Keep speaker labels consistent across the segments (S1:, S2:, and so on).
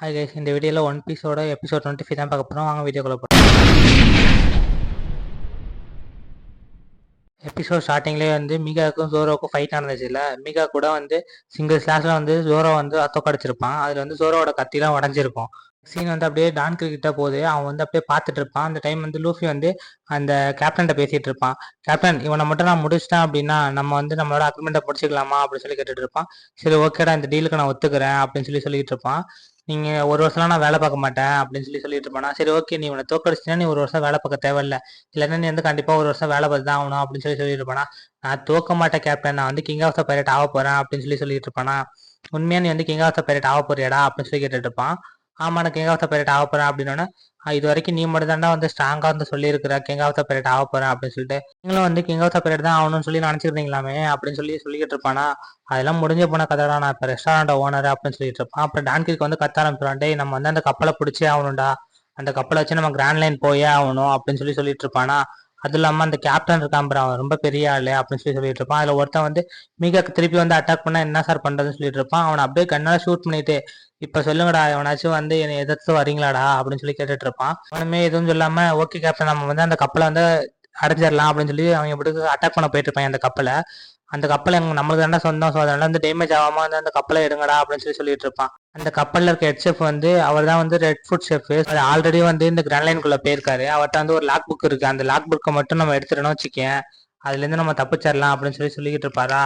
S1: Hi guys, இந்த வீடியோவில் one பீஸோட எபிசோட் 25 தான் பார்க்க போகிறோம். வாங்க வீடியோக்குள்ள போகிறோம். எபிசோட் ஸ்டார்டிங்லேயே வந்து மீகாவுக்கும் ஜோரோவுக்கும் ஃபைட் நடந்துச்சு இல்லை. மீகா கூட வந்து சிங்கிள் ஸ்லாஷில் வந்து ஜோரோ வந்து தோக்கடிச்சிருப்பான். அதில் வந்து ஜோரோவோட கத்திலாம் உடஞ்சிருக்கும். சீன் வந்து அப்படியே டான் கிட்ட போகுது. அவன் வந்து அப்படியே பார்த்துட்டு இருப்பான். அந்த டைம் வந்து லூஃபி வந்து அந்த கேப்டன்கிட்ட பேசிட்டு இருப்பான். கேப்டன், இவனை மட்டும் நான் முடிச்சிட்டேன் அப்படின்னா நம்ம வந்து நம்மளோட அக்ரிமெண்ட்டை முடிச்சிக்கலாமா அப்படின்னு சொல்லி கேட்டுட்டு இருப்பான். சரி, ஓகேடா, இந்த டீலுக்கு நான் ஒத்துக்கிறேன் அப்படின்னு சொல்லிட்டு இருப்பான். நீங்க ஒரு வருஷம்லாம் நான் வேலை பார்க்க மாட்டேன் அப்படின்னு சொல்லிட்டு இருப்பானா. சரி, ஓகே, நீ இவனை தோக்கடிச்சினா நீ ஒரு வருஷம் வேலை பார்க்க தேவையில்ல, இல்லைன்னா நீ வந்து கண்டிப்பா ஒரு வருஷம் வேலை பார்த்து தான் ஆகணும் அப்படின்னு சொல்லிட்டு இருப்பானா. நான் தோக்க மாட்டேன் கேப்டன், நான் வந்து கிங் ஆஃப் த பைரட் ஆக போறேன் அப்படின்னு சொல்லிட்டு இருப்பானா. உண்மையா நீ வந்து கிங் ஆஃப் த பைரட் ஆக போறியாடா அப்படின்னு சொல்லி கேட்டுட்டு இருப்பான். ஆமா, நான் கிங் ஆஃப் த பைரட் ஆக போறேன் அப்படின்னா, இது வரைக்கும் நீ மட்டும் தாண்டா வந்து ஸ்ட்ராங்கா வந்து சொல்லியிருக்கிற கிங் ஆஃப் த பைரட் ஆக போறேன் அப்படின்னு சொல்லிட்டு, நீங்களும் வந்து கிங் ஆஃப் த பைரட் தான் ஆகணும்னு சொல்லி நினைச்சிருந்தீங்களாமே அப்படின்னு சொல்லிக்கிட்டு இருப்பானா. அதெல்லாம் முடிஞ்ச போன கதைடா, நான் இப்போ ரெஸ்டாரண்ட் ஓனர் அப்படின்னு சொல்லிட்டு இருப்பான். அப்புறம் டான்கிற்கு வந்து கத்த ஆரம்பிச்சிருவான். டேய், நம்ம வந்து அந்த கப்பலை பிடிச்சே ஆகணும்டா, அந்த கப்பலை வச்சு நம்ம கிராண்ட் லைன் போயே ஆகணும் அப்படின்னு சொல்லிட்டு இருப்பானா. அது இல்லாம அந்த கேப்டன் இருக்கான் பாரு, அவன் ரொம்ப பெரிய ஆளு அப்படின்னு சொல்லிட்டு இருப்பான். அதுல ஒருத்தன் வந்து மீகாக்கு திருப்பி வந்து அட்டாக் பண்ணா என்ன சார் பண்றதுன்னு சொல்லிட்டு இருப்பான். அவனை அப்படியே கண்ணால ஷூட் பண்ணிட்டு, இப்ப சொல்லுங்கடா, எவனாச்சும் வந்து என்னை எதிர்த்து வரீங்களாடா அப்படின்னு சொல்லி கேட்டுட்டு இருப்பான். அவனுமே எதுவும் சொல்லாம, ஓகே கேப்டன், நம்ம வந்து அந்த கப்பலை வந்து அடைஞ்சிடலாம் அப்படின்னு சொல்லி அவங்க எப்படி அட்டாக் பண்ண போயிட்டு இருப்பாங்க. அந்த கப்பல் நம்மளுக்கு தானே சொந்தம், ஸோ அதனால வந்து டேமேஜ் ஆகாம வந்து அந்த கப்பலை எடுங்கடா அப்படின்னு சொல்லிட்டு இருப்பான். அந்த கப்பல்ல இருக்க ஹெட் ஷெஃப் வந்து அவர் தான் வந்து ரெட் ஃபுட் ஷெஃப். ஆல்ரெடி வந்து இந்த கிராண்ட் லைனுக்குள்ள போயிருக்காரு. அவர்கிட்ட வந்து ஒரு லாக் புக் இருக்கு. அந்த லாக் புக்கை மட்டும் நம்ம எடுத்துட்டோம்னு வச்சுக்கேன், அதுல இருந்து நம்ம தப்பிச்சிடலாம் அப்படின்னு சொல்லிக்கிட்டு இருப்பாரா.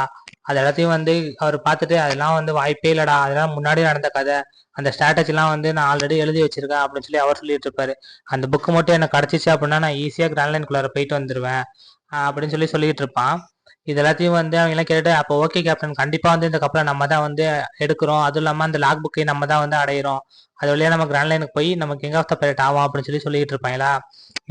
S1: அது எல்லாத்தையும் வந்து அவர் பார்த்துட்டு, அதெல்லாம் வந்து வாய்ப்பே இல்லடா, அதெல்லாம் முன்னாடி நடந்த கதை, அந்த ஸ்ட்ராட்டஜிலாம் வந்து நான் ஆல்ரெடி எழுதி வச்சிருக்கேன் அப்படின்னு சொல்லி அவர் சொல்லிட்டு இருப்பாரு. அந்த புக்கு மட்டும் எனக்கு கிடைச்சிச்சு அப்படின்னா நான் ஈஸியா கிராண்ட் லைனுக்குள்ளார போயிட்டு வந்துருவேன் அப்படின்னு சொல்லிட்டு இருப்பான். இது எல்லாத்தையும் வந்து அவங்க எல்லாம் கேட்டு, அப்போ ஓகே கேப்டன், கண்டிப்பா வந்து இந்த கப்பலை நம்ம தான் வந்து எடுக்கிறோம், அதுவும் இல்லாம அந்த லாக் புக்கை நம்ம தான் வந்து அடையிறோம், அது வழியா நம்ம கிராண்ட் லைனுக்கு போய் நம்ம கிங் ஆஃப் த பைரட் ஆகும் அப்படின்னு சொல்லிட்டு இருப்பாங்களா.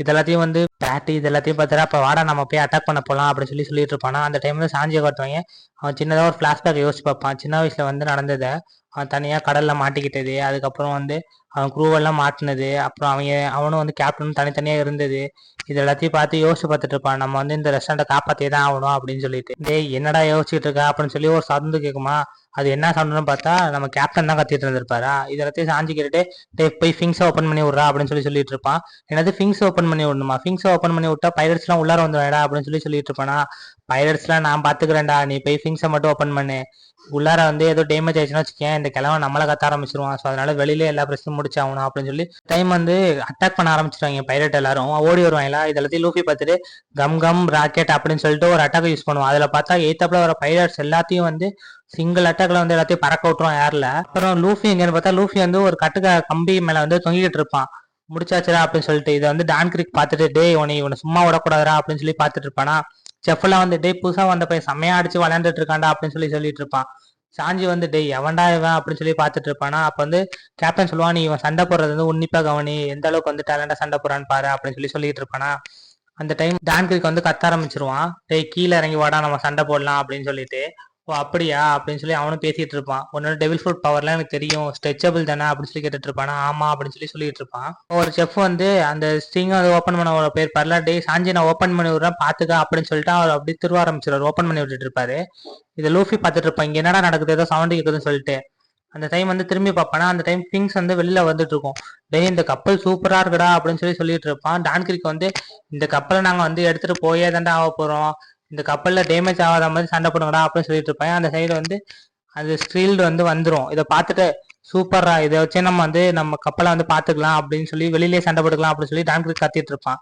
S1: இது எல்லாத்தையும் வந்து பேட்டி இது எல்லாத்தையும் பார்த்துட்டு, அப்போ வாடா நம்ம போய் அட்டாக் பண்ண போகலாம் அப்படின்னு சொல்லிட்டு இருப்பானா. அந்த டைம்ல சாஞ்சியை காட்டுவாங்க. அவன் சின்னதாக ஒரு ஃபிளாஷ்பேக் யோசிச்சு பார்ப்பான். சின்ன வயசுல வந்து நடந்ததை, அவன் தனியாக கடல்ல மாட்டிக்கிட்டது, அதுக்கப்புறம் வந்து அவன் குரூவெல்லாம் மாட்டினது, அப்புறம் அவனும் வந்து கேப்டனும் தனித்தனியாக இருந்தது, இது எல்லாத்தையும் பார்த்து யோசிச்சு பார்த்துட்டு இருப்பான். நம்ம வந்து இந்த ரெஸ்டாரண்ட்டை காப்பாற்றியே தான் ஆகணும் அப்படின்னு சொல்லிட்டு. டேய், என்னடா யோசிச்சுட்டு இருக்கா அப்படின்னு சொல்லி ஒரு சவுண்டு கேட்குமா. அது என்ன சவுண்டுன்னு பார்த்தா நம்ம கேப்டன் தான் கத்திட்டு இருந்திருப்பாரா. இது எல்லாத்தையும் சாஞ்சி கேட்டுட்டு, டே போய் ஃபிங்ஸை ஓப்பன் பண்ணி விட்றா அப்படின்னு சொல்லிட்டு இருப்பான். என்னது ஃபிங்ஸ் ஓப்பன் பண்ணி விடணுமா? ஃபிங்ஸை ஓப்பன் பண்ணி விட்டா பைரட்ஸ்லாம் உள்ளார வந்துடும்டா அப்படின்னு சொல்லிட்டு இருப்பானா. பைரட்ஸ்லாம் நான் பார்த்துக்கிறேன்டா, நீ போய் ஃபிங்ஸை மட்டும் ஓப்பன் பண்ணு. உள்ளார வந்து ஏதோ டேமேஜ் ஆயிடுச்சுன்னு வச்சுக்கேன், இந்த கிழவன் நம்மளை கத்த ஆரம்பிச்சிருவான், ஸோ அதனால வெளியில எல்லா பிரச்சனையும் முடிச்சாகணும் அப்படின்னு சொல்லி டைம் வந்து அட்டாக் பண்ண ஆரம்பிச்சிருவாங்க. பைரட் எல்லாரும் ஓடி வருவாங்களா. இதெல்லாத்தையும் லூஃபி பார்த்துட்டு கம் கம் ராக்கெட் அப்படின்னு சொல்லிட்டு ஒரு அட்டாக் யூஸ் பண்ணுவான். அதுல பார்த்தா எய்த்தாப்புல வர பைரட்ஸ் எல்லாத்தையும் வந்து சிங்கிள் அட்டாக்ல வந்து எல்லாத்தையும் பறக்க விட்டுருவான் ஏர்ல. அப்புறம் லூஃபி எங்கன்னு பார்த்தா, லூஃபி வந்து ஒரு கம்பி மேல வந்து தொங்கிக்கிட்டு இருப்பான். முடிச்சாச்சுரா அப்படின்னு சொல்லிட்டு இதை வந்து டான் கிரிக் பார்த்துட்டு, டே இவனை சும்மா விடக்கூடாதுரா அப்படின்னு சொல்லி பார்த்துட்டு இருப்பானா. செஃப்லாம் வந்து, டே புதுசா வந்த பையன் செம்மையா அடிச்சு விளையாண்டுட்டு இருக்காண்டா அப்படின்னு சொல்லிட்டு இருப்பான். சாஞ்சி வந்து, டே எவன்டா இவன் அப்படின்னு சொல்லி பார்த்துட்டு இருப்பானா. அப்ப வந்து கேப்டன் சொல்லுவான், நீ இவன் சண்டை போடுறது வந்து உன்னிப்பா கவனி, எந்த அளவுக்கு வந்து டேலண்டா சண்டை போறான்னு பாரு அப்படின்னு சொல்லிட்டு இருப்பானா. அந்த டைம் டான்கிரிக் வந்து கத்த ஆரம்பிச்சிருவான். டேய் கீழே இறங்கி வாடா, நம்ம சண்டை போடலாம் அப்படின்னு சொல்லிட்டு. ஓ அப்படியா அப்படின்னு சொல்லி அவனும் பேசிட்டு இருப்பான். உன்னோட டெவில் ஃபுட் பவர்லாம் எனக்கு தெரியும், ஸ்ட்ரெச்சபிள் தானே அப்படின்னு சொல்லி கேட்டுட்டு இருப்பானா. ஆமா அப்படின்னு சொல்லிட்டு இருப்பான். ஒரு செஃப் வந்து அந்த ஸ்ட்ரிங் வந்து ஓப்பன் பண்ண பேர் பரல, டே சாஞ்சி நான் ஓப்பன் பண்ணி விடுறேன் பாத்துக்க அப்படின்னு சொல்லிட்டு அவர் அப்படி திருவ ஆரம்பிச்சிருவாரு. ஓப்பன் பண்ணி விட்டுட்டு இருப்பாரு. இதை லூஃபி பார்த்துட்டு இருப்பான். இங்க என்னடா நடக்குது, ஏதோ சவுண்ட் கேக்குதுன்னு சொல்லிட்டு. அந்த டைம் வந்து திரும்பி பார்ப்பானா. அந்த டைம் திங்ஸ் வந்து வெளியில வந்துட்டு இருக்கும். டே இந்த கப்பல் சூப்பரா இருக்குடா அப்படின்னு சொல்லிட்டு இருப்பான். டான்கிரிக் வந்து, இந்த கப்பலை நாங்க வந்து எடுத்துட்டு போயே தாண்டா ஆக போறோம், இந்த கப்பல்ல டேமேஜ் ஆகாத மாதிரி சண்டை போடுங்கடா அப்படின்னு சொல்லிட்டு இருப்பேன். அந்த சைடு வந்து அந்த ஸ்டீல்டு வந்து வந்துடும். இதை பார்த்துட்டு, சூப்பரா, இதை வச்சு நம்ம வந்து நம்ம கப்பலை வந்து பாத்துக்கலாம் அப்படின்னு சொல்லி வெளியிலேயே சண்டை போட்டுக்கலாம் அப்படின்னு சொல்லி டான்கிரிக் கத்திட்டு இருப்பான்.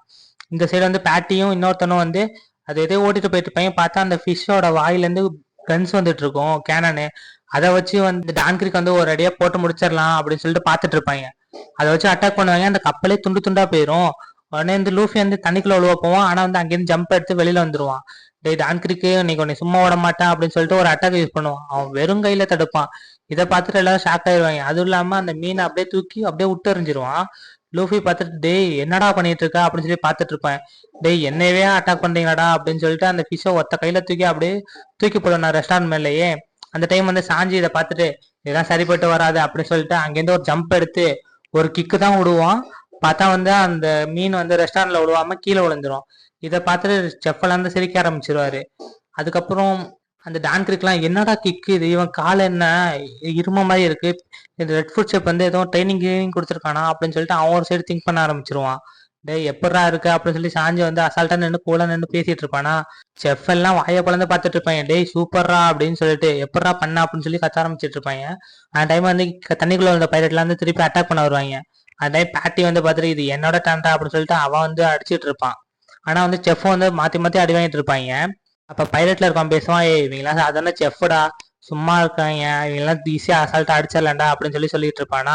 S1: இந்த சைடு வந்து பேட்டியும் இன்னொருத்தனும் வந்து அது எதோ ஓட்டிட்டு போயிட்டு இருப்பாங்க. பார்த்தா அந்த ஃபிஷ்ஷோட வாயிலேருந்து கன்ஸ் வந்துட்டு இருக்கும், கேனனு. அதை வச்சு வந்து டான்கிரிக் வந்து ஒரு அடியா போட்டு முடிச்சிடலாம் அப்படின்னு சொல்லிட்டு பார்த்துட்டு இருப்பாங்க. அதை வச்சு அட்டாக் பண்ணுவாங்க. அந்த கப்பலே துண்டு துண்டா போயிடும். உடனே வந்து லூஃபி வந்து தண்ணிக்குள்ள உழுவ போவான். ஆனா வந்து அங்கேருந்து ஜம்ப் எடுத்து வெளியில வந்துருவான். டேய் டான்கிரிக்கு, நீ கொஞ்சம் சும்மா விட மாட்டான் அப்படின்னு சொல்லிட்டு ஒரு அட்டாக் யூஸ் பண்ணுவான். அவன் வெறும் கையில தடுப்பான். இதை பார்த்துட்டு எல்லாரும் ஷாக் ஆயிடுவாங்க. அதுவும் இல்லாம அந்த மீனை அப்படியே தூக்கி அப்படியே விட்டு எறிஞ்சிருவான். லூஃபி பார்த்துட்டு, டேய் என்னடா பண்ணிட்டு இருக்கா அப்படின்னு சொல்லி பார்த்துட்டு இருப்பேன். டேய் என்னையவே அட்டாக் பண்றீங்களாடா அப்படின்னு சொல்லிட்டு அந்த ஃபிஷ்ஷை ஒத்த கையில தூக்கி அப்படியே தூக்கி போடுவேன் ரெஸ்டாரண்ட் மேலேயே. அந்த டைம் வந்து சாஞ்சி இதை பார்த்துட்டு, இதெல்லாம் சரிப்பட்டு வராது அப்படின்னு சொல்லிட்டு அங்கேருந்து ஒரு ஜம்ப் எடுத்து ஒரு கிக்கு தான் விடுவான். பார்த்தா வந்து அந்த மீன் வந்து ரெஸ்டாரண்ட்ல விழுவாம கீழே விழுந்துரும். இதை பார்த்துட்டு செஃப்ல இருந்து சிரிக்க ஆரம்பிச்சிருவாரு. அதுக்கப்புறம் அந்த டான் கிரிக்லாம் என்னடா கிக்கு இது, இவன் கால் என்ன இரும மாதிரி இருக்கு, இந்த ரெட் ஃபுட் ஷெப் வந்து ஏதோ ட்ரைனிங் கொடுத்துருக்கானா அப்படின்னு சொல்லிட்டு அவன் ஒரு சைடு திங்க் பண்ண ஆரம்பிச்சிருவான். டேய் எப்படா இருக்கு அப்படின்னு சொல்லி சாஞ்சி வந்து அசால்ட்டா நின்று கூட நின்று பேசிட்டு இருப்பானா. செஃப் எல்லாம் வாயை பிளந்து பார்த்துட்டு இருப்பாங்க. டேய் சூப்பர்ரா அப்படின்னு சொல்லிட்டு எப்படா பண்ண அப்படின்னு சொல்லி கத்த ஆரம்பிச்சிட்டு இருப்பாங்க. அந்த டைம் வந்து தண்ணிக்குள்ள வந்த பைலட்லாம் வந்து திருப்பி அட்டாக் பண்ண வருவாங்க. அந்த டைம் பேட்டி வந்து பார்த்துட்டு இது என்னோட டேன்டா அப்படின்னு சொல்லிட்டு அவன் வந்து அடிச்சிட்டு இருப்பான். ஆனா வந்து செஃப் வந்து மாத்தி மாத்தி அடி வாங்கிட்டு இருப்பாங்க. அப்ப பைலட்ல இருக்கான் பேசுவான், ஏய் இவங்கெல்லாம் சாதாரண செஃப்டா, சும்மா இருக்காங்க, இவங்கெல்லாம் ஈஸியா அசால்ட்டா அடிச்சிடலாம்டா அப்படின்னு சொல்லி சொல்லிட்டு இருப்பானா.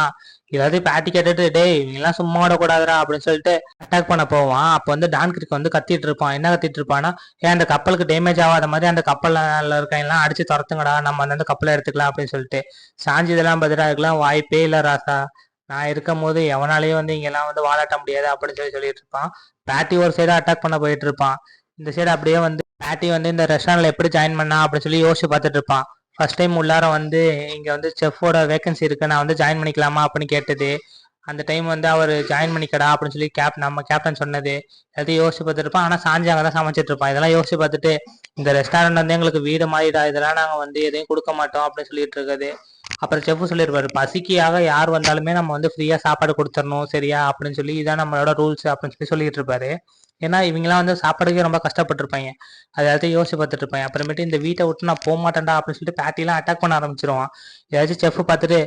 S1: ஏதாவது பேட்டி கேட்டுட்டு டேய் இவங்கெல்லாம் சும்மா விடக்கூடாதுடா அப்படின்னு சொல்லிட்டு அட்டாக் பண்ண போவான். அப்போ வந்து டான் கிரிக் வந்து கத்திட்டு இருப்பான். என்ன கத்திட்டு இருப்பானா, ஏன் அந்த கப்பலுக்கு டேமேஜ் ஆகாத மாதிரி அந்த கப்பல்ல இருக்கவங்கலாம் அடிச்சு துரத்துங்கடா, நம்ம அந்த கப்பலை எடுத்துக்கலாம் அப்படின்னு சொல்லிட்டு. சாஞ்சி இதெல்லாம் பதிலா இருக்கலாம் வாய்ப்பே இல்லை ராசா, நான் இருக்கும் போது எவனாலேயும் வந்து இங்கெல்லாம் வந்து வாலாட்ட முடியாது அப்படின்னு சொல்லி சொல்லிட்டு இருப்பான். பேட்டி ஒரு சைடு அட்டாக் பண்ண போயிட்டு இருப்பான். இந்த சைடு அப்படியே வந்து பேட்டி வந்து இந்த ரெஸ்டாரண்ட்ல எப்படி ஜாயின் பண்ணா அப்படின்னு சொல்லி யோசிச்சு பார்த்துட்டு இருப்பான். ஃபர்ஸ்ட் டைம் உள்ளார வந்து இங்க வந்து செஃப்போட வேகன்சி இருக்கு, நான் வந்து ஜாயின் பண்ணிக்கலாமா அப்படின்னு கேட்டது. அந்த டைம் வந்து அவர் ஜாயின் பண்ணிக்கடா அப்படின்னு சொல்லி நம்ம கேப்டன் சொன்னது எல்லாத்தையும் யோசிச்சு பார்த்துட்டு இருப்பான். ஆனா சாஞ்சி அங்கே தான் சமைச்சிட்டு இருப்பான். இதெல்லாம் யோசிச்சு பார்த்துட்டு இந்த ரெஸ்டாரண்ட் வந்து எங்களுக்கு வீடு மாதிரிடா, இதெல்லாம் நாங்க வந்து எதையும் கொடுக்க மாட்டோம் அப்படின்னு சொல்லிட்டு இருக்குது. அப்புறம் செஃப் சொல்லியிருப்பாரு, பசிக்காக யார் வந்தாலுமே நம்ம வந்து ஃப்ரீயா சாப்பாடு கொடுத்துடணும் சரியா அப்படின்னு சொல்லி, இதான் நம்மளோட ரூல்ஸ் அப்படின்னு சொல்லி சொல்லிட்டு இருப்பாரு. ஏன்னா இவங்கெல்லாம் வந்து சாப்பாடுக்கே ரொம்ப கஷ்டப்பட்டிருப்பாங்க. அதை எல்லாத்தையும் யோசிச்சு பார்த்துட்டு இருப்பாங்க. அப்புறமேட்டு இந்த வீட்டை விட்டு நான் போக மாட்டேன்டா அப்படின்னு சொல்லிட்டு பேட்டிலாம் அட்டாக் பண்ண ஆரம்பிச்சிருவான். ஏதாச்சும் செஃப் பார்த்துட்டு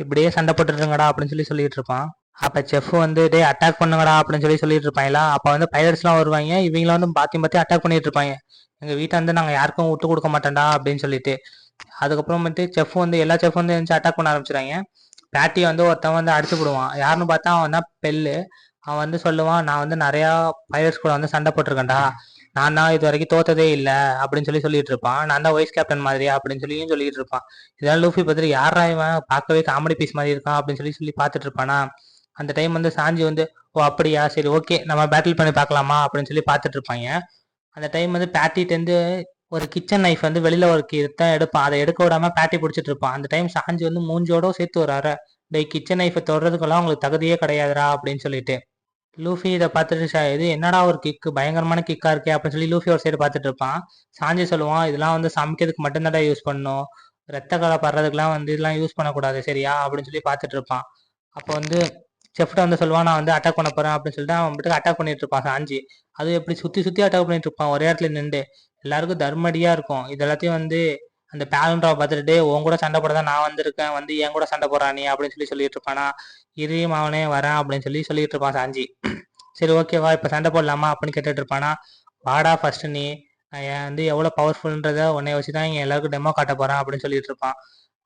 S1: இப்படியே சண்டை போட்டுருங்கடா அப்படின்னு சொல்லி சொல்லிட்டு இருப்பான். அப்ப செஃப் வந்து டே அட்டாக் பண்ணுங்கடா அப்படின்னு சொல்லி சொல்லிட்டு இருப்பாங்களா. அப்ப வந்து பைலட்ஸ் எல்லாம் வருவாங்க, இவங்கள வந்து பாத்தி பாத்தி அட்டாக் பண்ணிட்டு இருப்பாங்க. எங்க வீட்டை வந்து நாங்க யாருக்கும் விட்டு கொடுக்க மாட்டோம்டா அப்படின்னு சொல்லிட்டு. அதுக்கப்புறம் வந்து செஃப் வந்து எல்லா செஃப் வந்து அட்டாக் பண்ண ஆரம்பிச்சிடாங்க. பேட்டி வந்து ஒருத்தவன் வந்து அடிச்சு போடுவான். யாருன்னு பார்த்தா அவன் தான் பெல்லு. அவன் வந்து சொல்லுவான், நான் வந்து நிறைய பைலட்ஸ் கூட வந்து சண்டை போட்டிருக்கேன்டா, நான் தான் இது வரைக்கும் தோத்ததே இல்லை அப்படின்னு சொல்லி சொல்லிட்டு இருப்பான். நான் தான் வைஸ் கேப்டன் மாதிரியா அப்படின்னு சொல்லியும் சொல்லிட்டு இருப்பான். இதெல்லாம் லூஃபி பார்த்துட்டு யாரா இவன் பார்க்கவே காமெடி பீஸ் மாதிரி இருக்கான் அப்படின்னு சொல்லி பார்த்துட்டு இருப்பானா. அந்த டைம் வந்து சாஞ்சி வந்து ஓ அப்படியா சரி ஓகே நம்ம பேட்டில் பண்ணி பார்க்கலாமா அப்படின்னு சொல்லி பார்த்துட்டு இருப்பாங்க. அந்த டைம் வந்து பேட்டிட்டு வந்து ஒரு கிச்சன் நைஃப் வந்து வெளியில ஒரு தான் எடுப்பான். அதை எடுக்க விடாம பேட்டி பிடிச்சிட்டு இருப்பான். அந்த டைம் சாஞ்சி வந்து மூஞ்சோட சேர்த்து வராரு, டே கிச்சன் நைஃபை தொடுறதுக்கெல்லாம் உங்களுக்கு தகுதியே கிடையாதுரா அப்படின்னு சொல்லிட்டு. லூஃபி இதை பார்த்துட்டு இது என்னடா ஒரு கிக்கு பயங்கரமான கிக்கா இருக்கே அப்படின்னு சொல்லி லூஃபி ஒரு சைடு பார்த்துட்டு இருப்பான். சாஞ்சி சொல்லுவான், இதெல்லாம் வந்து சமைக்கிறதுக்கு மட்டும்தான்டா யூஸ் பண்ணணும், ரத்த களை படுறதுக்குலாம் வந்து இதெல்லாம் யூஸ் பண்ணக்கூடாது சரியா அப்படின்னு சொல்லி பார்த்துட்டு இருப்பான். அப்போ வந்து செஃப்ட வந்து சொல்லுவான், நான் வந்து அட்டாக் பண்ண போறேன் அப்படின்னு சொல்லிட்டு அவன் மட்டும் அட்டாக் பண்ணிட்டு இருப்பான் சாஞ்சி. அது எப்படி சுத்தி சுத்தி அட்டாக் பண்ணிட்டு இருப்பான் ஒரே இடத்துல நின்று. எல்லாருக்கும் தர்மடியா இருக்கும். இது எல்லாத்தையும் வந்து அந்த பேலண்ட்ராவை பார்த்துட்டு உன் கூட சண்டை போட தான் நான் வந்திருக்கேன், வந்து என் கூட சண்டை போடுறான் நீ அப்படின்னு சொல்லி சொல்லிட்டு இருப்பானா. இரியும் அவனே வரேன் அப்படின்னு சொல்லிட்டு இருப்பான் சாஞ்சி. சரி ஓகேவா இப்ப சண்டை போடலாமா அப்படின்னு கேட்டுட்டு இருப்பானா. வாடா ஃபர்ஸ்ட் நீ, நான் வந்து எவ்வளவு பவர்ஃபுல்ன்றத உன்னை வச்சுதான் இங்க எல்லாருக்கும் டெமோ காட்ட போறேன் அப்படின்னு சொல்லிட்டு இருப்பான்.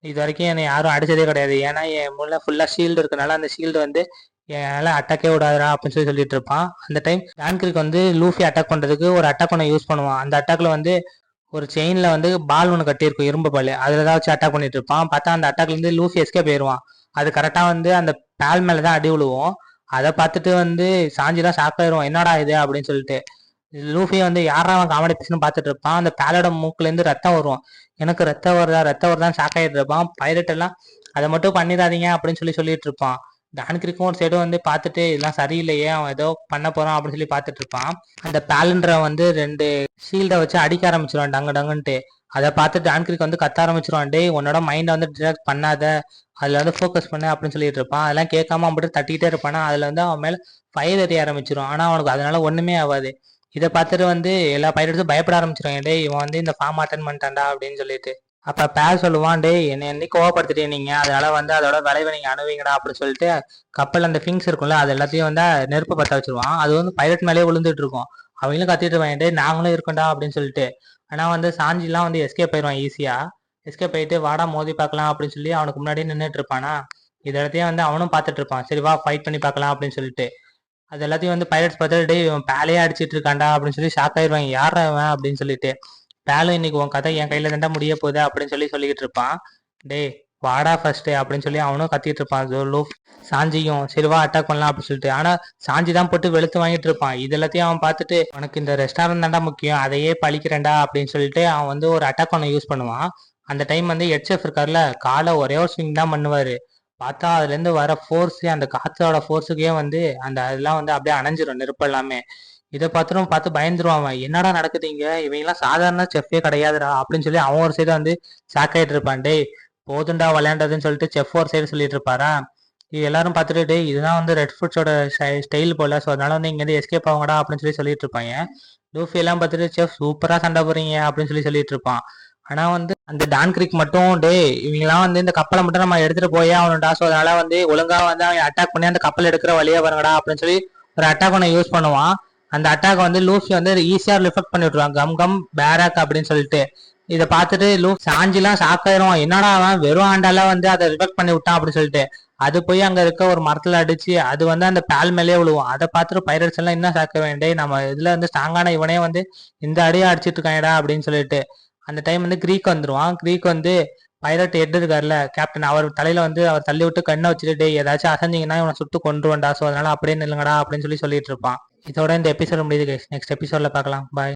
S1: இது வரைக்கும் என்னை யாரும் அடிச்சதே கிடையாது, ஏன்னா என் முள்ள ஃபுல்லா ஷீல்டு இருக்கனால அந்த ஷீல்டு வந்து என்னால அட்டாக்கே விடாதா அப்படின்னு சொல்லிட்டு இருப்பான். அந்த டைம் டான்கிரிக் வந்து லூஃபி அட்டாக் பண்றதுக்கு ஒரு அட்டாக் ஒன்று யூஸ் பண்ணுவான். அந்த அட்டாக்ல வந்து ஒரு செயின்ல வந்து பால் ஒன்று கட்டியிருக்கும், இரும்பு பால், அதுல தான் வச்சு அட்டாக் பண்ணிட்டு இருப்பான். பார்த்தா அந்த அட்டாக்ல இருந்து லூஃபி எஸ்கேப் போயிடுவான். அது கரெக்டா வந்து அந்த பேல் மேலதான் அடி விழுவோம். அதை பார்த்துட்டு வந்து சாஞ்சிலாம் ஷாக் ஆயிரும், என்னடா இது அப்படின்னு சொல்லிட்டு. லூஃபி வந்து யாரா அவன் காமெடி பீஸ்னு பார்த்துட்டு இருப்பான். அந்த பேலோட மூக்குல இருந்து ரத்தம் வரும். எனக்கு ரத்தம் வருதான்னு ஷாக் ஆகிட்டு இருப்பான். பைலட் எல்லாம் அதை மட்டும் பண்ணிடாதீங்க அப்படின்னு சொல்லிட்டு இருப்பான். டான்கிரிக்கும் ஒரு சைடு வந்து பார்த்துட்டு இதெல்லாம் சரியில்லையே, அவன் ஏதோ பண்ண போறான் அப்படின்னு சொல்லி பார்த்துட்டு இருப்பான். அந்த பேலண்ட்ர வந்து 2 ஷீல்டை வச்சு அடிக்க ஆரம்பிச்சிருவான் டங்கு டங்குன்ட்டு. அதை பார்த்து டான்கிரிக் வந்து கத்த ஆரம்பிச்சிருவான், டே உன்னோட மைண்டை வந்து டிராக்ட் பண்ணாத, அதுல வந்து ஃபோக்கஸ் பண்ணு அப்படின்னு சொல்லிட்டு இருப்பான். அதெல்லாம் கேட்காம அவன் மட்டும் தட்டிக்கிட்டே இருப்பானா. அதுல வந்து அவன் மேல ஃபயர் எறிய ஆரம்பிச்சிரும். ஆனா அவனுக்கு அதனால ஒண்ணுமே ஆகாது. இதை பார்த்துட்டு வந்து எல்லா பைலட்ஸும் பயப்பட ஆரம்பிச்சிருவாங்க, டே இவன் வந்து இந்த ஃபார்ம் அட்டன் பண்ணிட்டான்டா அப்படின்னு சொல்லிட்டு. அப்ப பேர் சொல்லுவான், டே என்னை கோவப்படுத்திட்டே நீங்க, அதனால வந்து அதோட விளைவை நீங்க அணுவீங்கடா அப்படின்னு சொல்லிட்டு கப்பல் அந்த ஃபிங்ஸ் இருக்கும்ல அது எல்லாத்தையும் வந்து நெருப்பு பற்ற வச்சிருவான். அது வந்து பைலட் மேலேயே விழுந்துட்டு இருக்கும். அவங்களும் கத்திட்டு இருவாங்க, டே நாங்களும் இருக்கோண்டா அப்படின்னு சொல்லிட்டு. ஆனா வந்து சாஞ்சிலாம் வந்து எஸ்கேப் போயிடுவான் ஈஸியா. எஸ்கேப் போயிட்டு வாடா மோதி பார்க்கலாம் அப்படின்னு சொல்லி அவனுக்கு முன்னாடியே நின்றுட்டு இருப்பானா. இது எல்லாத்தையும் வந்து அவனும் பார்த்துட்டு இருப்பான், சரி வா ஃபைட் பண்ணி பார்க்கலாம் அப்படின்னு சொல்லிட்டு. அது எல்லாத்தையும் வந்து பைலட்ஸ் பார்த்துட்டு டே இவன் பேலையே அடிச்சிட்டு இருக்காண்டா அப்படின்னு சொல்லி ஷாக் ஆயிடுவாங்க, யாரா இவன் அப்படின்னு சொல்லிட்டு. பேலும் இன்னைக்கு உன் கதை என் கையில தாண்டா முடிய போகுது அப்படின்னு சொல்லிக்கிட்டு இருப்பான். டே வாடா ஃபர்ஸ்ட் அப்படின்னு சொல்லி அவனும் கத்திட்டு இருப்பான். சாஞ்சியும் சரி வா அட்டாக் பண்ணலாம் அப்படின்னு சொல்லிட்டு. ஆனா சாஞ்சி தான் போட்டு வெளுத்து வாங்கிட்டு இருப்பான். இது எல்லாத்தையும் அவன் பார்த்துட்டு உனக்கு இந்த ரெஸ்டாரண்ட் தாண்டா முக்கியம், அதையே பழிக்கிறேன்டா அப்படின்னு சொல்லிட்டு அவன் வந்து ஒரு அட்டாக் பண்ண யூஸ் பண்ணுவான். அந்த டைம் வந்து ஹெட்செஃப் இருக்காருல, காலை ஒரே ஒரு ஸ்விங் தான் பண்ணுவாரு. பார்த்தா அதுல இருந்து வர ஃபோர்ஸ், அந்த காத்தோட ஃபோர்ஸுக்கே வந்து அந்த அதெல்லாம் வந்து அப்படியே அணைஞ்சிரும் நெருப்பு எல்லாமே. இதை பார்த்து பயந்துருவான் அவன். என்னடா நடக்குது இங்க, இவங்கெல்லாம் சாதாரண செஃப்பே கிடையாதுடா அப்படின்னு சொல்லி அவன் ஒரு சைடு வந்து ஷாக் ஆயிட்டு இருப்பான். டேய் போதுண்டா விளையாண்டதுன்னு சொல்லிட்டு செஃப் ஒரு சைடு சொல்லிட்டு இருப்பாரா. இது எல்லாரும் பார்த்துட்டு டேய் இதுதான் வந்து ரெட் ஃபுட்ஸோட ஸ்டைல் போல, ஸோ அதனால வந்து இங்க இருந்து எஸ்கேப் ஆகுங்கடா அப்படின்னு சொல்லி சொல்லிட்டு இருப்பாங்க. லூஃபி எல்லாம் பார்த்துட்டு செஃப் சூப்பரா சண்டை போறீங்க அப்படின்னு சொல்லி சொல்லிட்டு இருப்பான். ஆனா வந்து அந்த டான் கிரிக் மட்டும் டேய் இவங்கெல்லாம் வந்து இந்த கப்பலை மட்டும் நம்ம எடுத்துட்டு போயே ஆகணும்டா, ஸோ அதனால வந்து ஒழுங்கா வந்து அவன் அட்டாக் பண்ணி அந்த கப்பல் எடுக்கிற வழியா பாருங்கடா அப்படின்னு சொல்லி ஒரு அட்டாக் ஒன்று யூஸ் பண்ணுவான். அந்த அட்டாக் வந்து லூஃபி வந்து ஈஸியா ரிஃபெக்ட் பண்ணி விட்டுருவான், கம் கம் பேராக் அப்படின்னு சொல்லிட்டு. இதை பார்த்துட்டு லூஃப் சாஞ்சிலாம் ஷாக்காயிரும். என்னடா அவன் வெறும் ஆண்டால வந்து அதை ரிஃபெக்ட் பண்ணி விட்டான் அப்படின்னு சொல்லிட்டு. அது போய் அங்க இருக்க ஒரு மரத்துல அடிச்சு அது வந்து அந்த பால் மேலேயே விழுவும். அதை பார்த்துட்டு பைரட்ஸ் எல்லாம் இன்னும் ஷாக்க வேண்டிய நம்ம இதுல வந்து ஸ்ட்ராங்கான இவனே வந்து இந்த அடியை அடிச்சிட்டு இருக்காங்கடா அப்படின்னு சொல்லிட்டு. அந்த டைம் வந்து கிரீக் வந்துருவான். கிரீக் வந்து பைரட் ஹெட் இருக்காருல்ல கேப்டன், அவர் தலையில வந்து அவர் தள்ளி விட்டு கண்ணை வச்சுட்டு டேய் ஏதாச்சும் அசைஞ்சிங்கன்னா இவனை சுட்டு கொண்டுருவேன்டா, ஸோ அதனால அப்படியே நில்லுங்கடா அப்படின்னு சொல்லிட்டு இருப்பான். இதோட இந்த எபிசோட முடியுது கைஸ். நெக்ஸ்ட் எபிசோட்ல பார்க்கலாம். பாய்.